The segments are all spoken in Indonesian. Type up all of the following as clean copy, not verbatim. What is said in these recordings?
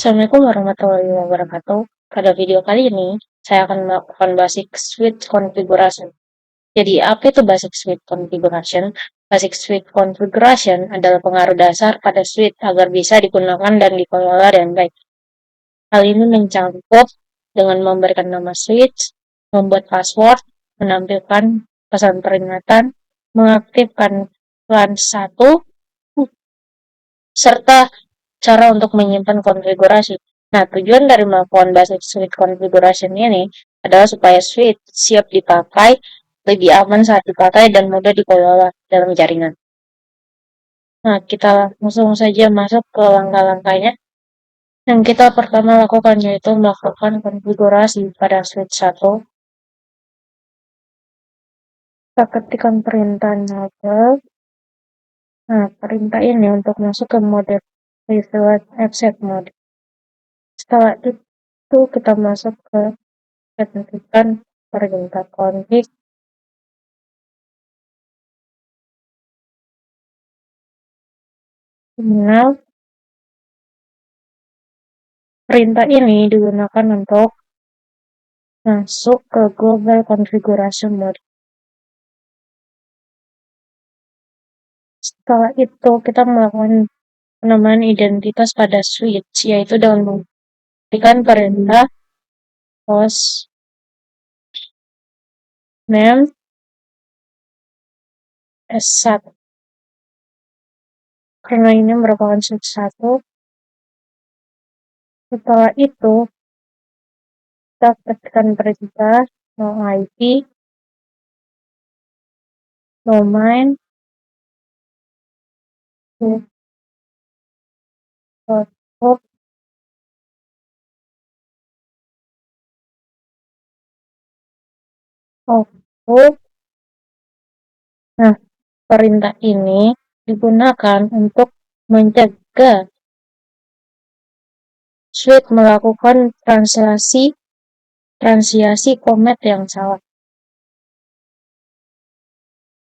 Assalamualaikum warahmatullahi wabarakatuh. Pada video kali ini, saya akan melakukan basic switch configuration. Jadi, apa itu basic switch configuration? Basic switch configuration adalah pengaruh dasar pada switch agar bisa digunakan dan dikelola dengan baik. Hal ini mencakup dengan memberikan nama switch, membuat password, menampilkan pesan peringatan, mengaktifkan LAN 1, serta cara untuk menyimpan konfigurasi. Nah, tujuan dari melakukan basic switch configuration ini adalah supaya switch siap dipakai, lebih aman saat dipakai, dan mudah dikelola dalam jaringan. Nah, kita langsung saja masuk ke langkah-langkahnya. Yang kita pertama lakukan yaitu melakukan konfigurasi pada switch 1. Kita ketikkan perintah enable. Nah, perintah ini untuk masuk ke mode privilege access mode. Setelah itu kita masuk ke ketikkan perintah config. Nah, perintah ini digunakan untuk masuk ke global configuration mode. Setelah itu kita melakukan penambahan identitas pada switch, yaitu dengan memberikan perintah host name S1. Karena ini merupakan switch 1, setelah itu kita ketikkan perintah no IP, domain, output, output. Nah, perintah ini digunakan untuk mencegah switch melakukan translasi komat yang salah.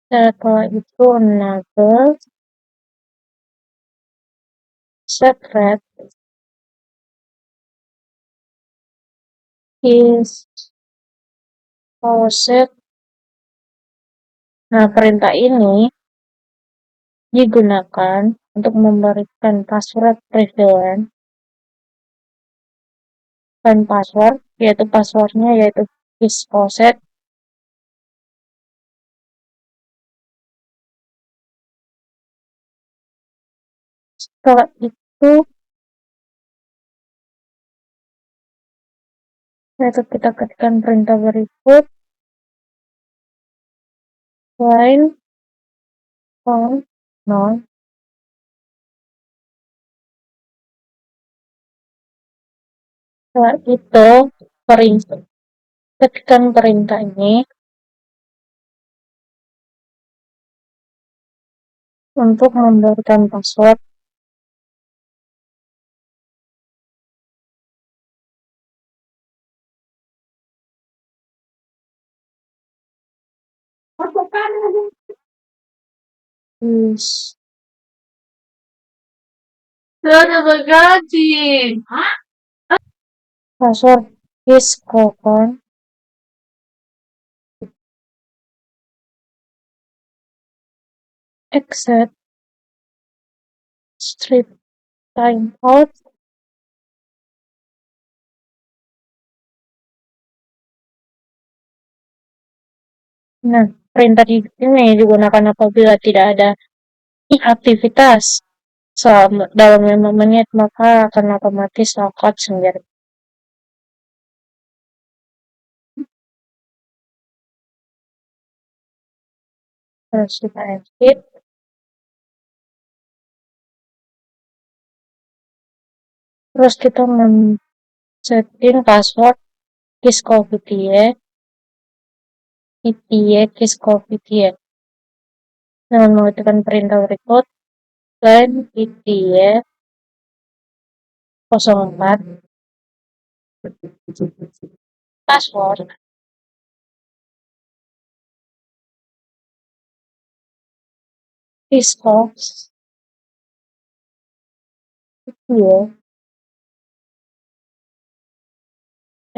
Setelah itu enable secret is offset. Nah, perintah ini digunakan untuk memberikan password prevalent dan password, yaitu passwordnya yaitu is offset. Setelah itu yaitu kita ketikkan perintah berikut line on non. Setelah itu ketikkan perintah ini untuk memberikan password. Is password is coupon exit strip timeout. Nah, perintah ini digunakan apabila tidak ada aktivitas dalam 5 menit, maka akan otomatis lockout sendiri. Terus kita exit. Terus kita setting password kiscovitie kiscovitie dengan mengetikkan perintah berikut line itie 04 password kiscovitie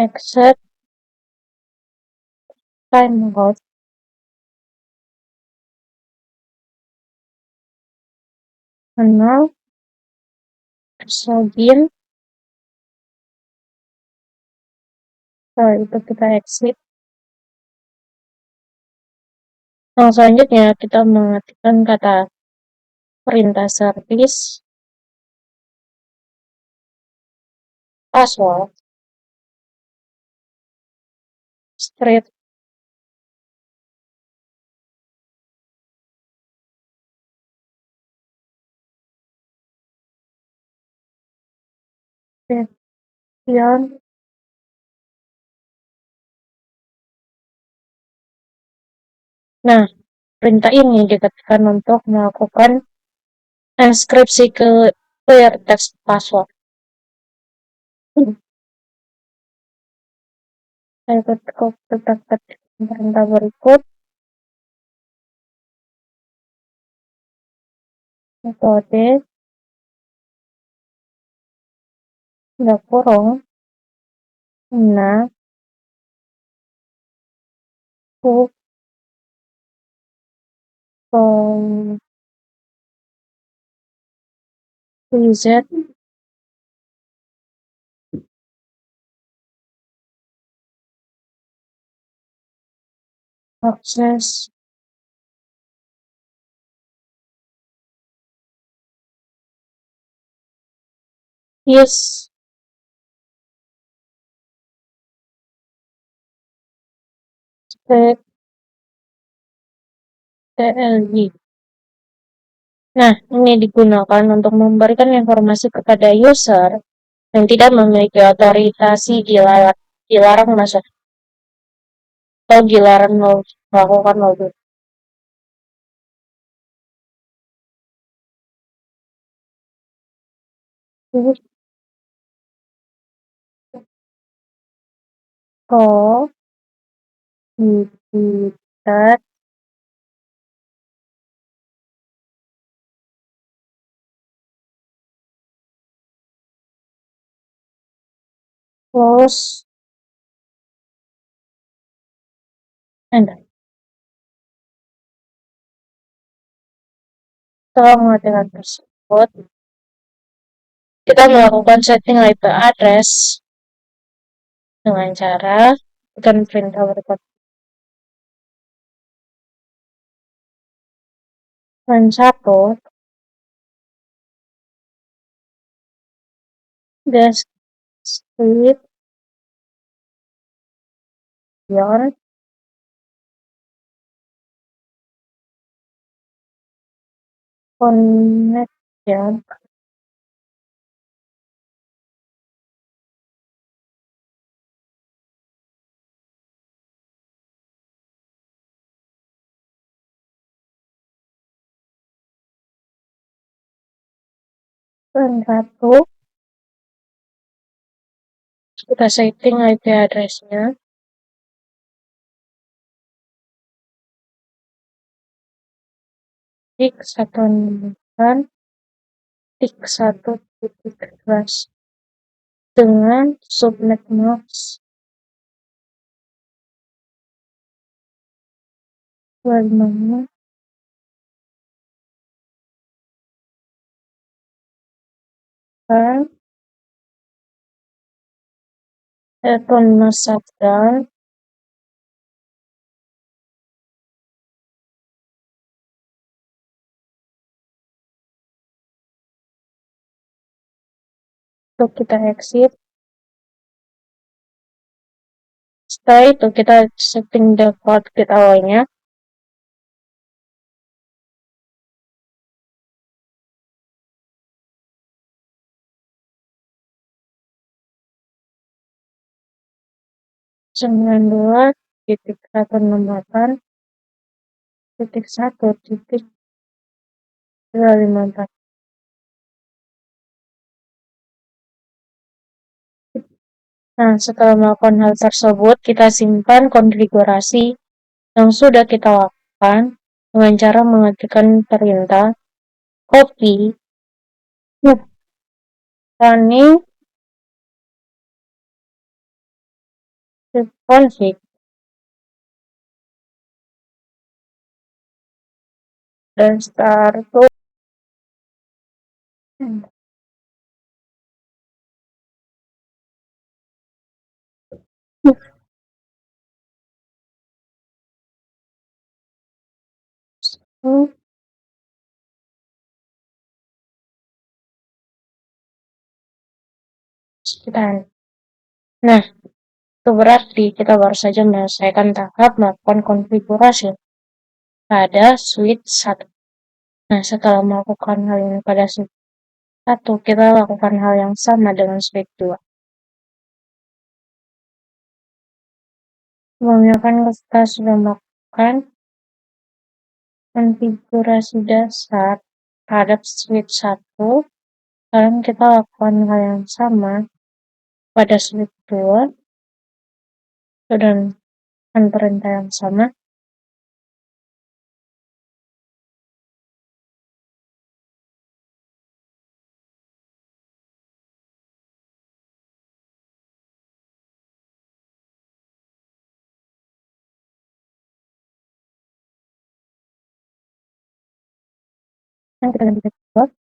exit timeout, now login. Itu kita exit. Nah, selanjutnya kita mengetikkan kata perintah service password straight beyond. Nah, perintah ini diketikkan untuk melakukan enkripsi ke clear text password. Saya ketik perintah berikut, metode nggak kurung, nah, hook, reset, access, yes, spec, TLG. Nah, ini digunakan untuk memberikan informasi kepada user yang tidak memiliki otorisasi dilarang masuk atau dilarang melakukan login. Oh, kita close and setelah mengatakan tersebut, kita melakukan setting IP address dengan cara tekan perintah berikut. Dan satu, description connection dan satu, kita setting IP address-nya di 1.1.1.12 dengan subnet mask 25 dan Ethernet shutdown untuk kita exit. Setelah itu kita setting default gateway-nya sembilan dua titik satu enam delapan titik satu titik 254. Nah, setelah melakukan hal tersebut, kita simpan konfigurasi yang sudah kita lakukan dengan cara mengetikkan perintah copy running config dan start to sekitar. Nah, itu berarti kita baru saja menyelesaikan tahap melakukan konfigurasi pada switch 1. Nah, setelah melakukan hal ini pada switch 1, kita lakukan hal yang sama dengan switch 2. Sebelumnya kan kita sudah melakukan konfigurasi dasar terhadap switch 1. Sekarang kita lakukan hal yang sama pada switch 2 dan perintah yang sama. Yang kita ganti ke 2.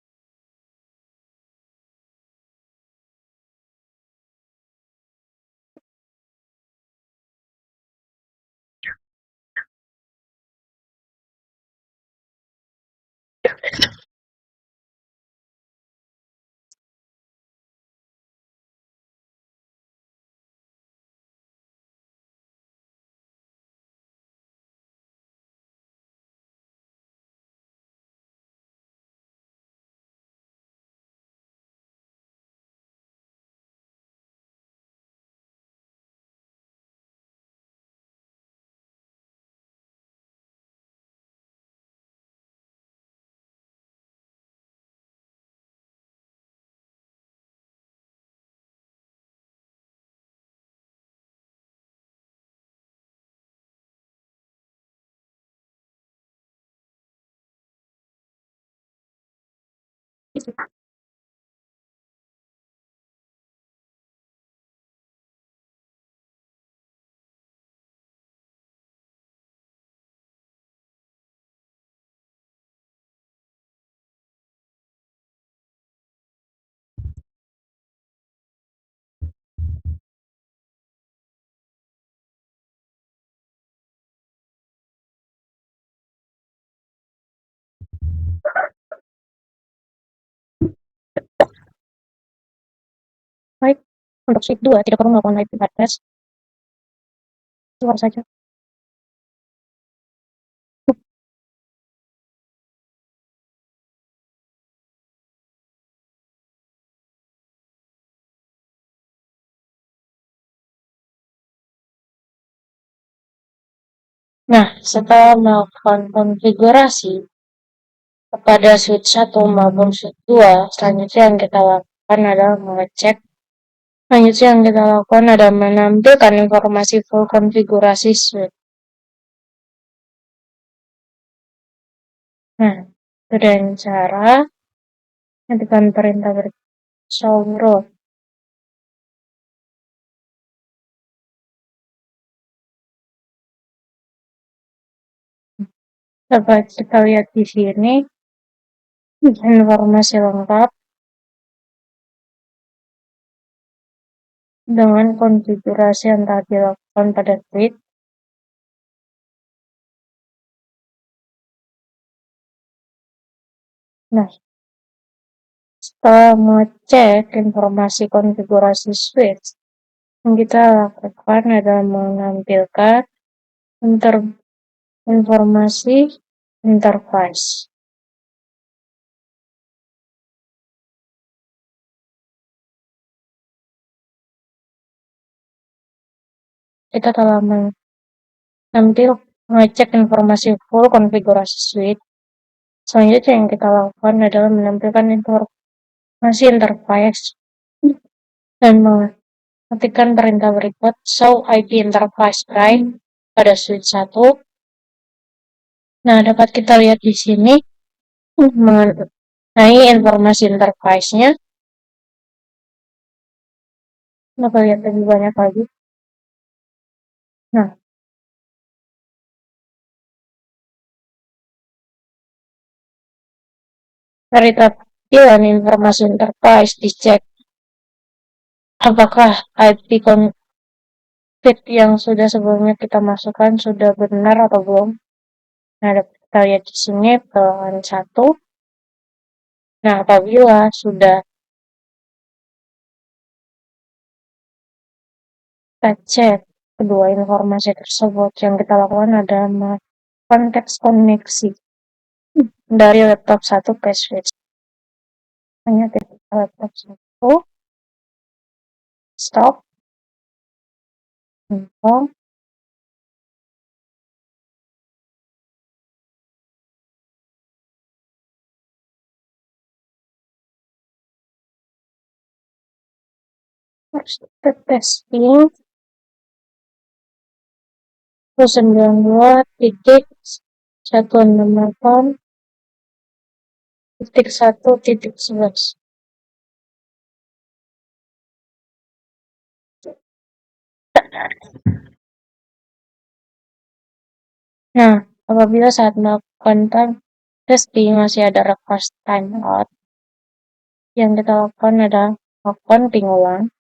Baik, untuk switch 2 tidak perlu melakukan IP address, keluar saja. Nah, setelah melakukan konfigurasi kepada switch 1 maupun switch 2, selanjutnya yang kita lakukan adalah mengecek. Selanjutnya yang kita lakukan adalah menampilkan informasi full konfigurasi switch. Nah, itu dengan cara ketikkan perintah show row. Dapat kita lihat di sini informasi lengkap dengan konfigurasi yang telah dilakukan pada switch. Nah, setelah mengecek informasi konfigurasi switch, yang kita lakukan adalah menampilkan informasi interface. Kita telah mengecek informasi full konfigurasi switch. Selanjutnya yang kita lakukan adalah menampilkan informasi interface dan mengetikkan perintah berikut show IP interface right pada switch 1. Nah, dapat kita lihat di sini mengenai informasi interface-nya. Dapat lihat lebih banyak lagi. Nah, dari tampilan informasi enterprise dicek apakah IP config yang sudah sebelumnya kita masukkan sudah benar atau belum. Nah, kita lihat di sini pelan 1. Nah, apabila sudah kita cek kedua informasi tersebut, yang kita lakukan adalah konteks koneksi dari laptop 1 ke switch. Hanya titik laptop 1, stop, info, terus kita testing 192.168.1.11. Nah, apabila saat melakukan testing masih ada request timeout, yang kita lakukan adalah melakukan ping ulang.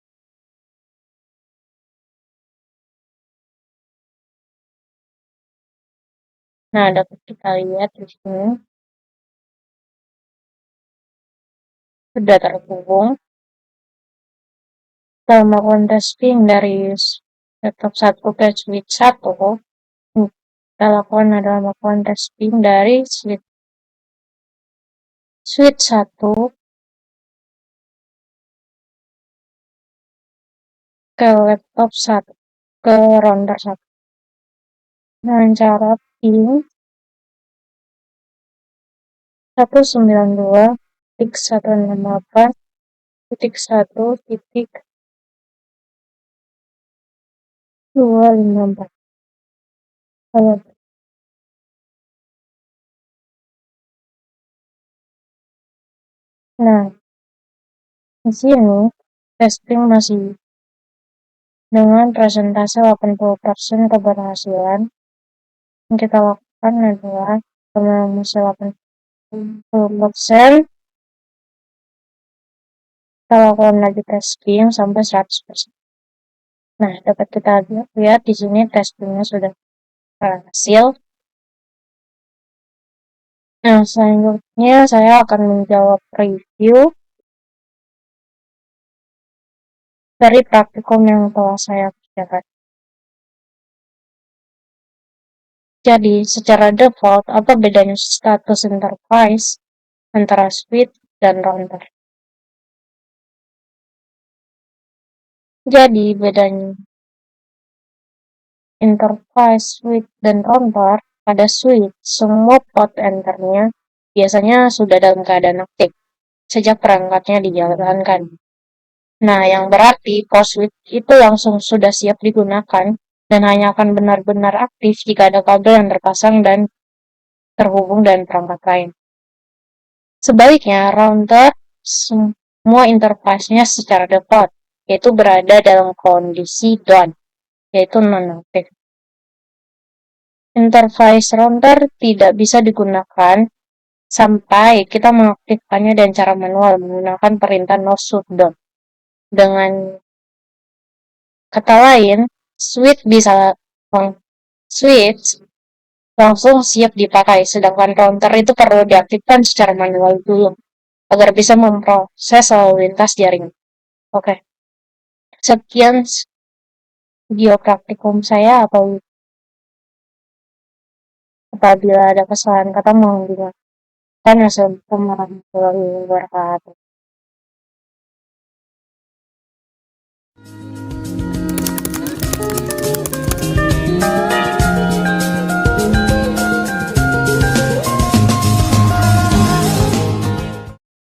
Nah, dapat kita lihat di sini sudah terhubung. Kita melakukan testing dari laptop 1 ke switch 1. Kita lakukan adalah melakukan testing dari switch 1 ke laptop 1, ke router 1. Dengan cara ping 192.168.1.254. Nah, di sini testing masih dengan persentase 80% keberhasilan. Yang kita lakukan adalah kalau masih 80%, kita lakukan lagi testing sampai 100%. Nah, dapat kita lihat di sini testingnya sudah berhasil. Nah, selanjutnya saya akan menjawab review dari praktikum yang telah saya kerjakan. Jadi, secara default, apa bedanya status enterprise antara switch dan router? Jadi, bedanya interface switch dan router, pada switch, semua port enternya biasanya sudah dalam keadaan aktif sejak perangkatnya dijalankan. Nah, yang berarti port switch itu langsung sudah siap digunakan dan hanya akan benar-benar aktif jika ada kabel yang terpasang dan terhubung dengan perangkat lain. Sebaliknya, router semua interface-nya secara default, yaitu berada dalam kondisi down, yaitu non-aktif. Interface router tidak bisa digunakan sampai kita mengaktifkannya dengan cara manual menggunakan perintah no shutdown. Dengan kata lain, switch langsung siap dipakai, sedangkan router itu perlu diaktifkan secara manual dulu agar bisa memproses lalu lintas jaringan. Oke, sekian video praktikum saya. Apabila ada kesalahan kata mohon dimaafkan. Wassalamualaikum warahmatullahi wabarakatuh.